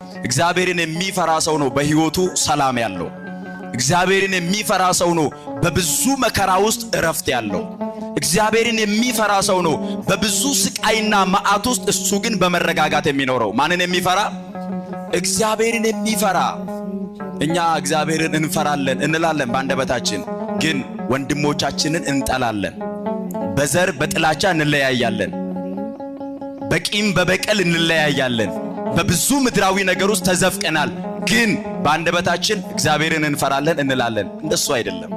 እግዚአብሔርን የሚፈራ ሰው ነው በህይወቱ ሰላም ያለው። እግዚአብሔርን የሚፈራ ሰው ነው በብዙ መከራ ውስጥ እረፍት ያለው። እግዚአብሔርን የሚፈራ ሰው ነው በብዙ ስቃይና መዓት ውስጥ እሱ ግን በመረጋጋት የሚኖረው። ማንን የሚፈራ? እግዚአብሔርን የሚፈራ። እኛ እግዚአብሔርን እንፈራለን እንላለን ባንደበታችን፣ ግን ወንድሞቻችንን እንጠላለን። በዘር በጥላቻ እንለያያለን። በቂም በበቀል እንለያያለን። በብዙ ምድራዊ ነገር ውስጥ ተዘፍቀናል፣ ግን ባንደበታችን እግዚአብሔርን እንፈራለን እንላለን። እንደሱ አይደለም።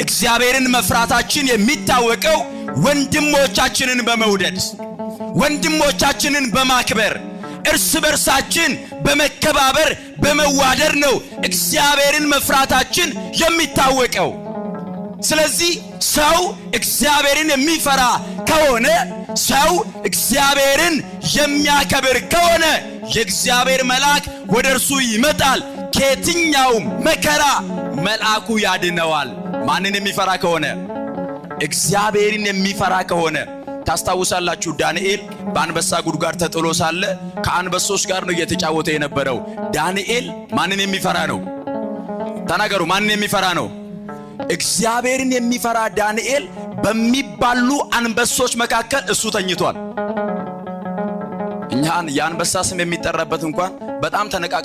እግዚአብሔርን መፍራታችን የሚታወቀው ወንድሞቻችንን በመውደድ ወንድሞቻችንን በማክበር እርስ በርሳችን በመከባበር በመዋደድ ነው እግዚአብሔርን መፍራታችን የሚታወቀው። ስለዚህ ሰው እግዚአብሔርን የሚፈራ ከሆነ፣ ሰው እግዚአብሔርን የሚያከብር ከሆነ የእግዚአብሔር መልአክ ወደ እርሱ ይመጣል፣ ከየትኛውም መከራ መልአኩ ያድነዋል። ማንን የሚፈራ ከሆነ? እግዚአብሔርን የሚፈራ ከሆነ። ታስታውሳላችሁ፣ ዳንኤል በአንበሳ ጉድጓድ ተጥሎ ሳለ ከአንበሶች ጋር ነው እየተጫወተ የነበረው። ዳንኤል ማንን የሚፈራ ነው? ተናገሩ፣ ማንን የሚፈራ ነው? እግዚአብሔርን የሚፈራ ዳንኤል በሚባሉ አንበሶች መካከል እሱ ተኝቷል። እኛን የአንበሳ ስም የሚጠራበት እንኳን በጣም ተነቃቅ